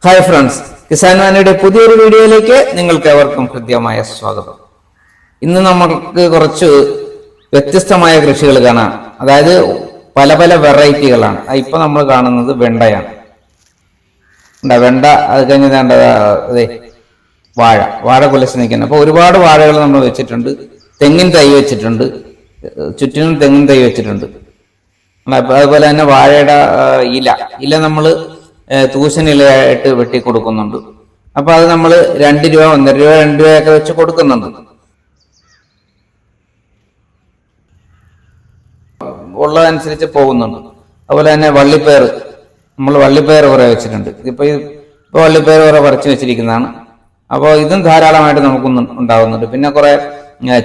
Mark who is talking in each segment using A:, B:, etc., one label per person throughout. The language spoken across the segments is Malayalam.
A: ഹായ് ഫ്രണ്ട്സ്, കിസാൻ വാനിയുടെ പുതിയൊരു വീഡിയോയിലേക്ക് നിങ്ങൾക്ക് ഏവർക്കും ഹൃദ്യമായ സ്വാഗതം. ഇന്ന് നമുക്ക് കുറച്ച് വ്യത്യസ്തമായ കൃഷികൾ കാണാം. അതായത് പല പല വെറൈറ്റികളാണ്. ഇപ്പൊ നമ്മൾ കാണുന്നത് വെണ്ടയാണ്. വെണ്ട, അത് കഴിഞ്ഞ അതെ വാഴ കുലച്ച് നിൽക്കുന്നത്. അപ്പൊ ഒരുപാട് വാഴകൾ നമ്മൾ വെച്ചിട്ടുണ്ട്. തെങ്ങിൻ തൈ വെച്ചിട്ടുണ്ട്, ചുറ്റിനും തെങ്ങിൻ തൈ വെച്ചിട്ടുണ്ട്. അതുപോലെ തന്നെ വാഴയുടെ ഇല നമ്മൾ തൂശനിലയായിട്ട് വെട്ടി കൊടുക്കുന്നുണ്ട്. അപ്പൊ അത് നമ്മൾ 2 രൂപ, 1.5 രൂപ, 2 രൂപയൊക്കെ വെച്ച് കൊടുക്കുന്നുണ്ട്. ഉള്ളതനുസരിച്ച് പോകുന്നുണ്ട്. അതുപോലെ തന്നെ വള്ളിപ്പയർ, നമ്മൾ വള്ളിപ്പയർ കുറെ വെച്ചിട്ടുണ്ട്. ഇപ്പൊ വള്ളിപ്പയർ കുറെ പറിച്ചു വെച്ചിരിക്കുന്നതാണ്. അപ്പോൾ ഇതും ധാരാളമായിട്ട് നമുക്ക് ഉണ്ടാകുന്നുണ്ട്. പിന്നെ കുറെ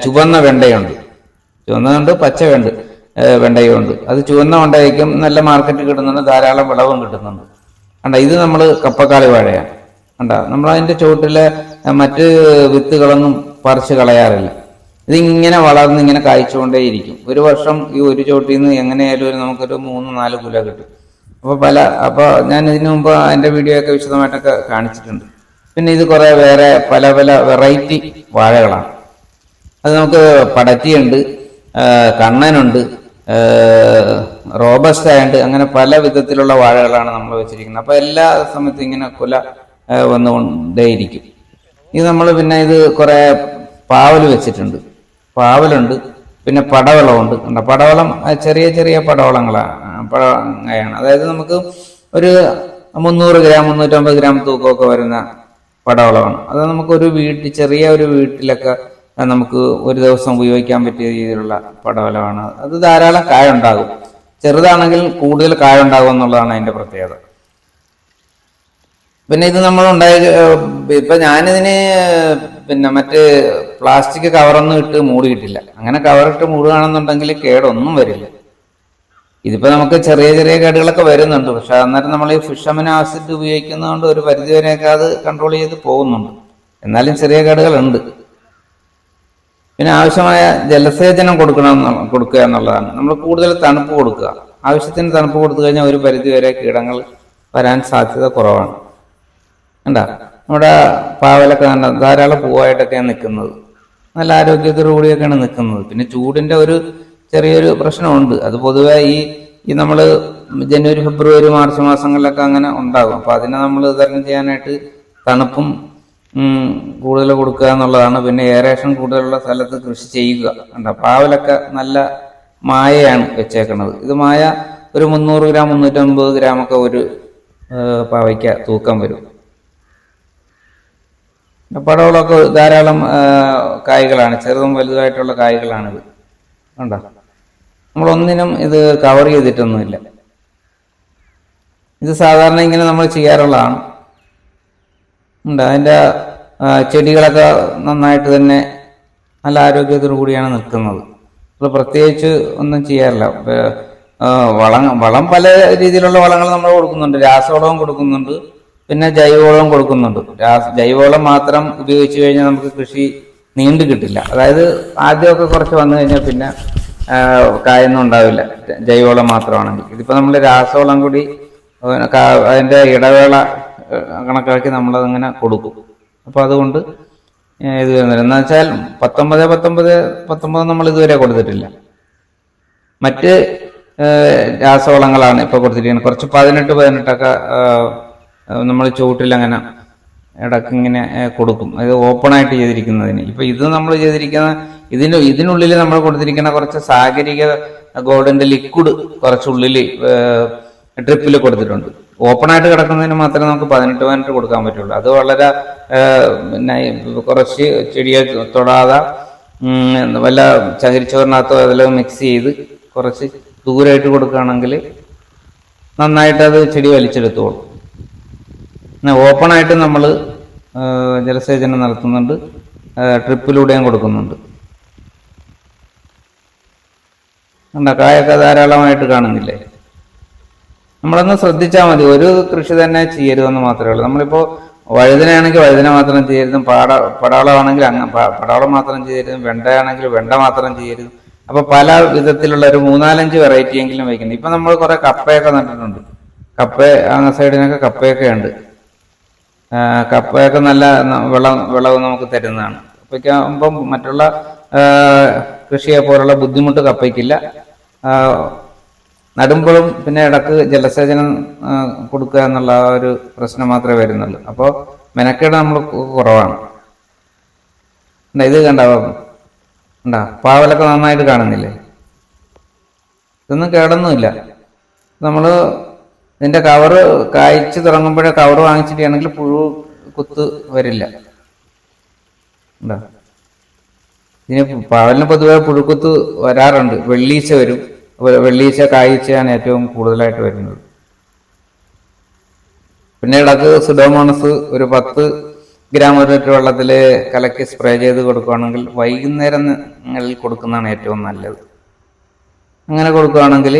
A: ചുവന്ന വെണ്ടയുണ്ട്, ചുവന്നുണ്ട്, പച്ച വെണ്ടയും ഉണ്ട്. അത് ചുവന്ന വെണ്ടയ്ക്കും നല്ല മാർക്കറ്റ് കിട്ടുന്നുണ്ട്, ധാരാളം വിളവും കിട്ടുന്നുണ്ട്. ഇത് നമ്മൾ കപ്പക്കാളി വാഴയാണ്. നമ്മളതിന്റെ ചുവട്ടിലെ മറ്റ് വിത്തുകളൊന്നും പറിച്ച് കളയാറില്ല. ഇതിങ്ങനെ വളർന്ന് ഇങ്ങനെ കായ്ച്ചുകൊണ്ടേയിരിക്കും. ഒരു വർഷം ഈ ഒരു ചോട്ടിൽ നിന്ന് എങ്ങനെയായാലും നമുക്കൊരു 3-4 കിലോ കിട്ടും. അപ്പൊ ഞാൻ ഇതിനു മുമ്പ് അതിന്റെ വീഡിയോ ഒക്കെ വിശദമായിട്ടൊക്കെ കാണിച്ചിട്ടുണ്ട്. പിന്നെ ഇത് കുറെ വേറെ പല പല വെറൈറ്റി വാഴകളാണ്. അത് നമുക്ക് പടറ്റിയുണ്ട്, കണ്ണനുണ്ട്, റോബസ്റ്റായുണ്ട്, അങ്ങനെ പല വിധത്തിലുള്ള വാഴകളാണ് നമ്മൾ വെച്ചിരിക്കുന്നത്. അപ്പൊ എല്ലാ സമയത്തും ഇങ്ങനെ കുല വന്നുകൊണ്ടേയിരിക്കും. ഇത് നമ്മൾ പിന്നെ ഇത് കുറെ പാവൽ വെച്ചിട്ടുണ്ട്, പാവലുണ്ട്, പിന്നെ പടവളമുണ്ട്. പടവളം ചെറിയ ചെറിയ പടവളങ്ങളാണ്. അതായത് നമുക്ക് ഒരു 300 ഗ്രാം 350 ഗ്രാം തൂക്കമൊക്കെ വരുന്ന പടവളമാണ്. അത് നമുക്ക് ചെറിയ ഒരു വീട്ടിലൊക്കെ നമുക്ക് ഒരു ദിവസം ഉപയോഗിക്കാൻ പറ്റിയ രീതിയിലുള്ള പടവലമാണ്. അത് ധാരാളം കായുണ്ടാകും. ചെറുതാണെങ്കിൽ കൂടുതൽ കായുണ്ടാകും എന്നുള്ളതാണ് അതിന്റെ പ്രത്യേകത. പിന്നെ ഇത് നമ്മൾ ഇപ്പൊ ഞാനിതിന് പിന്നെ മറ്റ് പ്ലാസ്റ്റിക് കവറൊന്നും ഇട്ട് മൂടിയിട്ടില്ല. അങ്ങനെ കവറിട്ട് മൂടുകയാണെന്നുണ്ടെങ്കിൽ കേടൊന്നും വരില്ല. ഇതിപ്പോ നമുക്ക് ചെറിയ ചെറിയ കേടുകളൊക്കെ വരുന്നുണ്ട്. പക്ഷെ അന്നേരം നമ്മൾ ഈ ഫിഷമിൻ ആസിഡ് ഉപയോഗിക്കുന്നതുകൊണ്ട് ഒരു പരിധിവരെയൊക്കെ അത് കൺട്രോൾ ചെയ്ത് പോകുന്നുണ്ട്. എന്നാലും ചെറിയ കേടുകളുണ്ട്. പിന്നെ ആവശ്യമായ ജലസേചനം കൊടുക്കുക എന്നുള്ളതാണ്. നമ്മൾ കൂടുതൽ തണുപ്പ് കൊടുക്കുക. ആവശ്യത്തിന് തണുപ്പ് കൊടുത്തു കഴിഞ്ഞാൽ ഒരു പരിധി വരെ കീടങ്ങൾ വരാൻ സാധ്യത കുറവാണ്. നമ്മുടെ പാവലൊക്കെ ധാരാളം പൂവായിട്ടൊക്കെയാണ് നിൽക്കുന്നത്. നല്ല ആരോഗ്യത്തോടു കൂടിയൊക്കെയാണ് നിൽക്കുന്നത്. പിന്നെ ചൂടിന്റെ ഒരു ചെറിയൊരു പ്രശ്നമുണ്ട്. അത് പൊതുവെ ഈ നമ്മൾ ജനുവരി, ഫെബ്രുവരി, മാർച്ച് മാസങ്ങളിലൊക്കെ അങ്ങനെ ഉണ്ടാകും. അപ്പൊ അതിനെ നമ്മൾ തരണം ചെയ്യാനായിട്ട് തണുപ്പും കൂടുതൽ കൊടുക്കുക എന്നുള്ളതാണ്. പിന്നെ എയറേഷൻ കൂടുതലുള്ള സ്ഥലത്ത് കൃഷി ചെയ്യുക. പാവലൊക്കെ നല്ല മായയാണ് വെച്ചേക്കുന്നത്. ഇത് മായ ഒരു 300 ഗ്രാം 350 ഗ്രാം ഒക്കെ ഒരു പാവയ്ക്ക തൂക്കം വരും. പടവളമൊക്കെ ധാരാളം കായ്കളാണ്, ചെറുതും വലുതായിട്ടുള്ള കായ്കളാണിത്. നമ്മളൊന്നിനും ഇത് കവർ ചെയ്തിട്ടൊന്നുമില്ല. ഇത് സാധാരണ ഇങ്ങനെ നമ്മൾ ചെയ്യാറുള്ളതാണ്. അതിൻ്റെ ചെടികളൊക്കെ നന്നായിട്ട് തന്നെ നല്ല ആരോഗ്യത്തോടു കൂടിയാണ് നിൽക്കുന്നത്. അത് പ്രത്യേകിച്ച് ഒന്നും ചെയ്യാറില്ല. വളം പല രീതിയിലുള്ള വളങ്ങൾ നമ്മൾ കൊടുക്കുന്നുണ്ട്. രാസവളവും കൊടുക്കുന്നുണ്ട്, പിന്നെ ജൈവവളവും കൊടുക്കുന്നുണ്ട്. ജൈവവളം മാത്രം ഉപയോഗിച്ച് കഴിഞ്ഞാൽ നമുക്ക് കൃഷി നീണ്ടു കിട്ടില്ല. അതായത് ആദ്യമൊക്കെ കുറച്ച് വന്നു കഴിഞ്ഞാൽ പിന്നെ കായൊന്നും ഉണ്ടാവില്ല, ജൈവവളം മാത്രമാണെങ്കിൽ. ഇതിപ്പോൾ നമ്മൾ രാസവളം കൂടി അതിൻ്റെ ഇടവേള കണക്കാക്കി നമ്മളതങ്ങനെ കൊടുക്കും. അപ്പൊ അതുകൊണ്ട് ഇത് വരുന്നില്ല. എന്ന് വെച്ചാൽ 19 നമ്മൾ ഇതുവരെ കൊടുത്തിട്ടില്ല. മറ്റ് രാസവളങ്ങളാണ് ഇപ്പൊ കൊടുത്തിരിക്കുന്നത്. കുറച്ച് 18 നമ്മൾ ചുവട്ടിൽ അങ്ങനെ ഇടക്കിങ്ങനെ കൊടുക്കും. അത് ഓപ്പണായിട്ട് ചെയ്തിരിക്കുന്നതിന്. ഇപ്പൊ ഇത് നമ്മൾ ചെയ്തിരിക്കുന്ന ഇതിനുള്ളിൽ നമ്മൾ കൊടുത്തിരിക്കുന്ന കുറച്ച് സാഗരിക ഗോൾഡിന്റെ ലിക്വിഡ് കുറച്ചുള്ളിൽ ഡ്രിപ്പിൽ കൊടുത്തിട്ടുണ്ട്. ഓപ്പണായിട്ട് കിടക്കുന്നതിന് മാത്രമേ നമുക്ക് 18 കൊടുക്കാൻ പറ്റുള്ളൂ. അത് വളരെ കുറച്ച് ചെടിയെ തൊടാതെ വല്ല ചകിരിച്ചോറിനകത്തോ അതിലോ മിക്സ് ചെയ്ത് കുറച്ച് ദൂരമായിട്ട് കൊടുക്കുകയാണെങ്കിൽ നന്നായിട്ട് അത് ചെടി വലിച്ചെടുത്തോളും. ഓപ്പണായിട്ട് നമ്മൾ ജലസേചനം നടത്തുന്നുണ്ട്, ട്രിപ്പിലൂടെയും കൊടുക്കുന്നുണ്ട്. കായൊക്കെ ധാരാളമായിട്ട് കാണുന്നില്ലേ? നമ്മളൊന്ന് ശ്രദ്ധിച്ചാൽ മതി. ഒരു കൃഷി തന്നെ ചെയ്യരുതെന്ന് മാത്രമേ ഉള്ളൂ. നമ്മളിപ്പോൾ വഴുതനയാണെങ്കിൽ വഴുതന മാത്രം ചെയ്യരുത്, പടവളമാണെങ്കിൽ പടവളം മാത്രം ചെയ്യരുത്, വെണ്ടയാണെങ്കിൽ വെണ്ട മാത്രം ചെയ്യരുത്. അപ്പൊ പല വിധത്തിലുള്ള ഒരു 3-4 വെറൈറ്റി എങ്കിലും വയ്ക്കുന്നത്. ഇപ്പൊ നമ്മൾ കുറെ കപ്പയൊക്കെ നട്ടിട്ടുണ്ട്. കപ്പ അങ്ങ സൈഡിനൊക്കെ കപ്പയൊക്കെ ഉണ്ട്. കപ്പയൊക്കെ നല്ല വിളവ് നമുക്ക് തരുന്നതാണ്. കപ്പയ്ക്കാകുമ്പം മറ്റുള്ള കൃഷിയെ പോലുള്ള ബുദ്ധിമുട്ട് കപ്പയ്ക്കില്ല. നടുമ്പോഴും പിന്നെ ഇടക്ക് ജലസേചനം കൊടുക്കുക എന്നുള്ള ഒരു പ്രശ്നം മാത്രമേ വരുന്നുള്ളൂ. അപ്പോൾ മെനക്കേട് നമ്മൾ കുറവാണ്. ഇത് ഉണ്ടാ പാവലൊക്കെ നന്നായിട്ട് കാണുന്നില്ലേ? ഇതൊന്നും കേടൊന്നുമില്ല. നമ്മൾ ഇതിന്റെ കവറ് കായ്ച്ചു തുടങ്ങുമ്പോഴേ കവറ് വാങ്ങിച്ചിട്ടാണെങ്കിൽ പുഴു കുത്ത് വരില്ല. ഉണ്ടാ ഇതിന് പാവലിന് പൊതുവെ പുഴുക്കുത്ത് വരാറുണ്ട്. വെള്ളീച്ച വരും. വെള്ളീച്ച കായ്ച്ചയാണ് ഏറ്റവും കൂടുതലായിട്ട് വരുന്നത്. പിന്നെ ഇടക്ക് സുഡോമോണസ് ഒരു 10 ഗ്രാം ഒരു ലിറ്റർ വെള്ളത്തിൽ കലക്കി സ്പ്രേ ചെയ്ത് കൊടുക്കുകയാണെങ്കിൽ വൈകുന്നേരങ്ങളിൽ കൊടുക്കുന്നതാണ് ഏറ്റവും നല്ലത്. അങ്ങനെ കൊടുക്കുകയാണെങ്കിൽ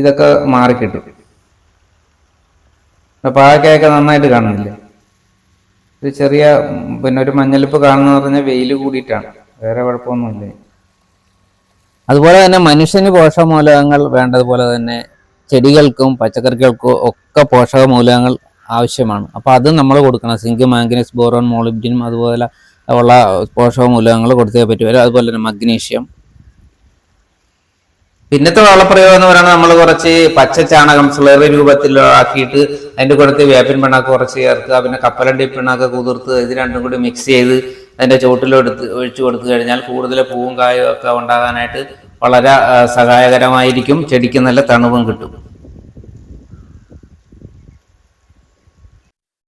A: ഇതൊക്കെ മാറിക്കിട്ടും. പാവയ്ക്കായൊക്കെ നന്നായിട്ട് കാണുന്നില്ലേ? ഇത് ചെറിയ പിന്നെ ഒരു മഞ്ഞളിപ്പ് കാണുന്ന പറഞ്ഞാൽ വെയിൽ കൂടിയിട്ടാണ്, വേറെ കുഴപ്പമൊന്നുമില്ല. അതുപോലെ തന്നെ മനുഷ്യന് പോഷകമൂലകങ്ങൾ വേണ്ടതുപോലെ തന്നെ ചെടികൾക്കും പച്ചക്കറികൾക്കും ഒക്കെ പോഷകമൂലകങ്ങൾ ആവശ്യമാണ്. അപ്പോൾ അത് നമ്മൾ കൊടുക്കണം. സിങ്ക്, മാംഗനീസ്, ബോറോൺ, മോളിബ്ഡിനം അതുപോലെ ഉള്ള പോഷകമൂലകങ്ങൾ കൊടുത്തേ പറ്റുമല്ലോ. അതുപോലെ തന്നെ മഗ്നീഷ്യം. പിന്നത്തെ വളപ്രയോഗം എന്ന് പറയുന്നത് നമ്മൾ കുറച്ച് പച്ച ചാണകം സ്ലറി രൂപത്തിലാക്കിയിട്ട് അതിൻ്റെ കൂടത്ത് വേപ്പിൻ പിണ്ണാക്ക് കുറച്ച് ചേർക്കുക, പിന്നെ കപ്പലണ്ടി പിണ്ണാക്ക് കുതിർത്ത് ഇത് രണ്ടും കൂടി മിക്സ് ചെയ്ത് അതിൻ്റെ ചുവട്ടിലെടുത്ത് ഒഴിച്ചു കൊടുത്തു കഴിഞ്ഞാൽ കൂടുതൽ പൂവും കായും ഒക്കെ ഉണ്ടാകാനായിട്ട് വളരെ സഹായകരമായിരിക്കും. ചെടിക്ക് നല്ല തണുവും കിട്ടും.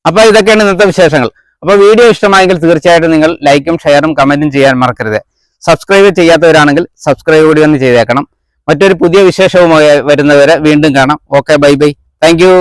A: അപ്പോൾ ഇതൊക്കെയാണ് ഇന്നത്തെ വിശേഷങ്ങൾ. അപ്പോൾ വീഡിയോ ഇഷ്ടമായെങ്കിൽ തീർച്ചയായിട്ടും നിങ്ങൾ ലൈക്കും ഷെയറും കമന്റും ചെയ്യാൻ മറക്കരുത്. സബ്സ്ക്രൈബ് ചെയ്യാത്തവരാണെങ്കിൽ സബ്സ്ക്രൈബ് കൂടി ഒന്ന് ചെയ്തേക്കണം. മറ്റൊരു പുതിയ വിശേഷവുമായി വരുന്നവരെ വീണ്ടും കാണാം. Okay, bye bye, thank you.